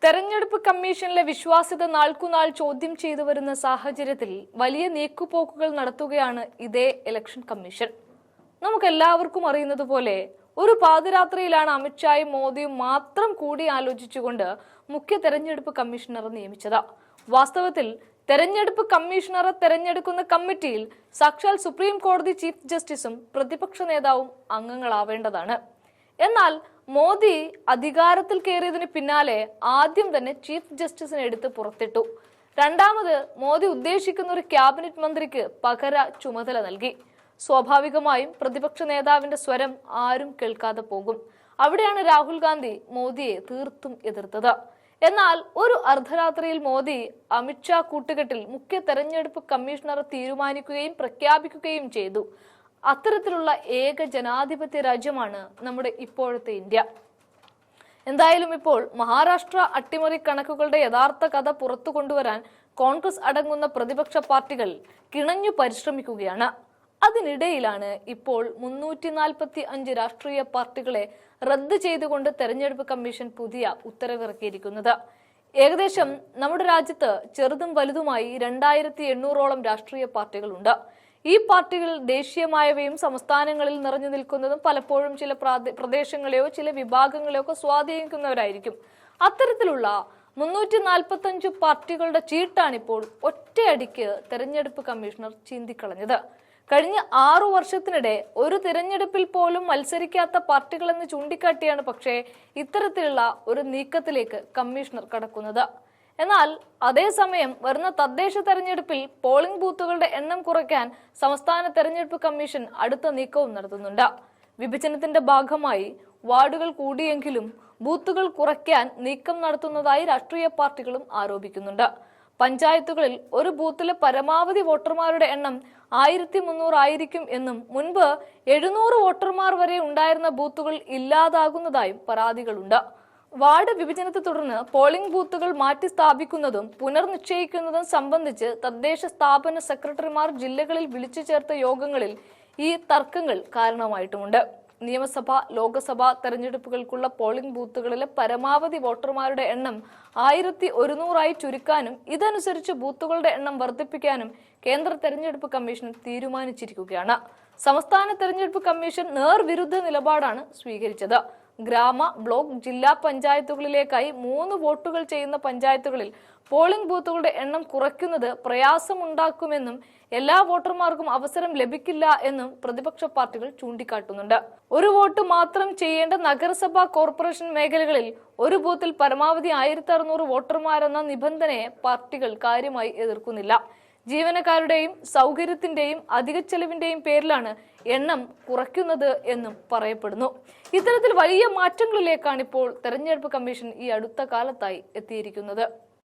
തെരഞ്ഞെടുപ്പ് കമ്മീഷനിലെ വിശ്വാസ്യത നാൾക്കുനാൾ ചോദ്യം ചെയ്തു വരുന്ന സാഹചര്യത്തിൽ വലിയ നീക്കുപോക്കുകൾ നടത്തുകയാണ് ഇതേ ഇലക്ഷൻ കമ്മീഷൻ. നമുക്കെല്ലാവർക്കും അറിയുന്നത് പോലെ ഒരു പാതിരാത്രിയിലാണ് അമിത്ഷായും മോദിയും മാത്രം കൂടി ആലോചിച്ചുകൊണ്ട് മുഖ്യ തെരഞ്ഞെടുപ്പ് കമ്മീഷണറെ നിയമിച്ചത്. വാസ്തവത്തിൽ തെരഞ്ഞെടുപ്പ് കമ്മീഷണറെ തെരഞ്ഞെടുക്കുന്ന കമ്മിറ്റിയിൽ സാക്ഷാൽ സുപ്രീം കോടതി ചീഫ് ജസ്റ്റിസും പ്രതിപക്ഷ നേതാവും അംഗങ്ങളാവേണ്ടതാണ്. എന്നാൽ മോദി അധികാരത്തിൽ കയറിയതിന് പിന്നാലെ ആദ്യം തന്നെ ചീഫ് ജസ്റ്റിസിനെ എടുത്ത് പുറത്തിട്ടു. രണ്ടാമത് മോദി ഉദ്ദേശിക്കുന്ന ഒരു ക്യാബിനറ്റ് മന്ത്രിക്ക് പകര ചുമതല നൽകി. സ്വാഭാവികമായും പ്രതിപക്ഷ നേതാവിന്റെ സ്വരം ആരും കേൾക്കാതെ പോകും. അവിടെയാണ് രാഹുൽ ഗാന്ധി മോദിയെ തീർത്തും എതിർത്തത്. എന്നാൽ ഒരു അർദ്ധരാത്രിയിൽ മോദി അമിത്ഷാ കൂട്ടുകെട്ടിൽ മുഖ്യ തെരഞ്ഞെടുപ്പ് കമ്മീഷണറെ തീരുമാനിക്കുകയും പ്രഖ്യാപിക്കുകയും ചെയ്തു. അത്തരത്തിലുള്ള ഏക ജനാധിപത്യ രാജ്യമാണ് നമ്മുടെ ഇപ്പോഴത്തെ ഇന്ത്യ. എന്തായാലും ഇപ്പോൾ മഹാരാഷ്ട്ര അട്ടിമറി കണക്കുകളുടെ യഥാർത്ഥ കഥ പുറത്തു കൊണ്ടുവരാൻ കോൺഗ്രസ് അടങ്ങുന്ന പ്രതിപക്ഷ പാർട്ടികൾ കിണഞ്ഞു പരിശ്രമിക്കുകയാണ്. അതിനിടയിലാണ് ഇപ്പോൾ 345 രാഷ്ട്രീയ പാർട്ടികളെ റദ്ദ് ചെയ്തുകൊണ്ട് തെരഞ്ഞെടുപ്പ് കമ്മീഷൻ പുതിയ ഉത്തരവിറക്കിയിരിക്കുന്നത്. ഏകദേശം നമ്മുടെ രാജ്യത്ത് ചെറുതും വലുതുമായി 2800ഓളം രാഷ്ട്രീയ പാർട്ടികളുണ്ട്. ഈ പാർട്ടികൾ ദേശീയമായവയും സംസ്ഥാനങ്ങളിൽ നിറഞ്ഞു നിൽക്കുന്നതും പലപ്പോഴും ചില പ്രദേശങ്ങളെയോ ചില വിഭാഗങ്ങളെയോ ഒക്കെ സ്വാധീനിക്കുന്നവരായിരിക്കും. അത്തരത്തിലുള്ള 345 പാർട്ടികളുടെ ചീട്ടാണിപ്പോൾ ഒറ്റയടിക്ക് തെരഞ്ഞെടുപ്പ് കമ്മീഷണർ ചീന്തിക്കളഞ്ഞത്. കഴിഞ്ഞ 6 വർഷത്തിനിടെ ഒരു തിരഞ്ഞെടുപ്പിൽ പോലും മത്സരിക്കാത്ത പാർട്ടികളെന്ന് ചൂണ്ടിക്കാട്ടിയാണ് പക്ഷേ ഇത്തരത്തിലുള്ള ഒരു നീക്കത്തിലേക്ക് കമ്മീഷണർ കടക്കുന്നത്. എന്നാൽ അതേസമയം വരുന്ന തദ്ദേശ തെരഞ്ഞെടുപ്പിൽ പോളിംഗ് ബൂത്തുകളുടെ എണ്ണം കുറയ്ക്കാൻ സംസ്ഥാന തെരഞ്ഞെടുപ്പ് കമ്മീഷൻ അടുത്ത നീക്കവും നടത്തുന്നുണ്ട്. വിഭജനത്തിന്റെ ഭാഗമായി വാർഡുകൾ കൂടിയെങ്കിലും ബൂത്തുകൾ കുറയ്ക്കാൻ നീക്കം നടത്തുന്നതായി രാഷ്ട്രീയ പാർട്ടികളും ആരോപിക്കുന്നുണ്ട്. പഞ്ചായത്തുകളിൽ ഒരു ബൂത്തിലെ പരമാവധി വോട്ടർമാരുടെ എണ്ണം 1300 ആയിരിക്കും എന്നും മുൻപ് 700 വോട്ടർമാർ വരെ ഉണ്ടായിരുന്ന ബൂത്തുകൾ ഇല്ലാതാകുന്നതായും പരാതികളുണ്ട്. വാർഡ് വിഭജനത്തെ തുടർന്ന് പോളിംഗ് ബൂത്തുകൾ മാറ്റി സ്ഥാപിക്കുന്നതും പുനർനിശ്ചയിക്കുന്നതും സംബന്ധിച്ച് തദ്ദേശ സ്ഥാപന സെക്രട്ടറിമാർ ജില്ലകളിൽ വിളിച്ചു ചേർത്ത യോഗങ്ങളിൽ ഈ തർക്കങ്ങൾ കാരണമായിട്ടുമുണ്ട്. നിയമസഭ, ലോക്സഭാ തെരഞ്ഞെടുപ്പുകൾക്കുള്ള പോളിംഗ് ബൂത്തുകളിലെ പരമാവധി വോട്ടർമാരുടെ എണ്ണം 1100 ചുരുക്കാനും ഇതനുസരിച്ച് ബൂത്തുകളുടെ എണ്ണം വർദ്ധിപ്പിക്കാനും കേന്ദ്ര തെരഞ്ഞെടുപ്പ് കമ്മീഷൻ തീരുമാനിച്ചിരിക്കുകയാണ്. സംസ്ഥാന തെരഞ്ഞെടുപ്പ് കമ്മീഷൻ നേർവിരുദ്ധ നിലപാടാണ് സ്വീകരിച്ചത്. ഗ്രാമ, ബ്ലോക്ക്, ജില്ലാ പഞ്ചായത്തുകളിലേക്കായി 3 വോട്ടുകൾ ചെയ്യുന്ന പഞ്ചായത്തുകളിൽ പോളിംഗ് ബൂത്തുകളുടെ എണ്ണം കുറയ്ക്കുന്നത് പ്രയാസമുണ്ടാക്കുമെന്നും എല്ലാ വോട്ടർമാർക്കും അവസരം ലഭിക്കില്ല എന്നും പ്രതിപക്ഷ പാർട്ടികൾ ചൂണ്ടിക്കാട്ടുന്നുണ്ട്. ഒരു വോട്ട് മാത്രം ചെയ്യേണ്ട നഗരസഭാ കോർപ്പറേഷൻ മേഖലകളിൽ ഒരു ബൂത്തിൽ പരമാവധി 1600 വോട്ടർമാരെന്ന നിബന്ധനയെ പാർട്ടികൾ കാര്യമായി എതിർക്കുന്നില്ല. ജീവനക്കാരുടെയും സൗകര്യത്തിന്റെയും അധിക ചെലവിന്റെയും പേരിലാണ് എണ്ണം കുറയ്ക്കുന്നത് എന്നും പറയപ്പെടുന്നു. ഇത്തരത്തിൽ വലിയ മാറ്റങ്ങളിലേക്കാണ് ഇപ്പോൾ തെരഞ്ഞെടുപ്പ് കമ്മീഷൻ ഈ അടുത്ത കാലത്തായി എത്തിയിരിക്കുന്നത്.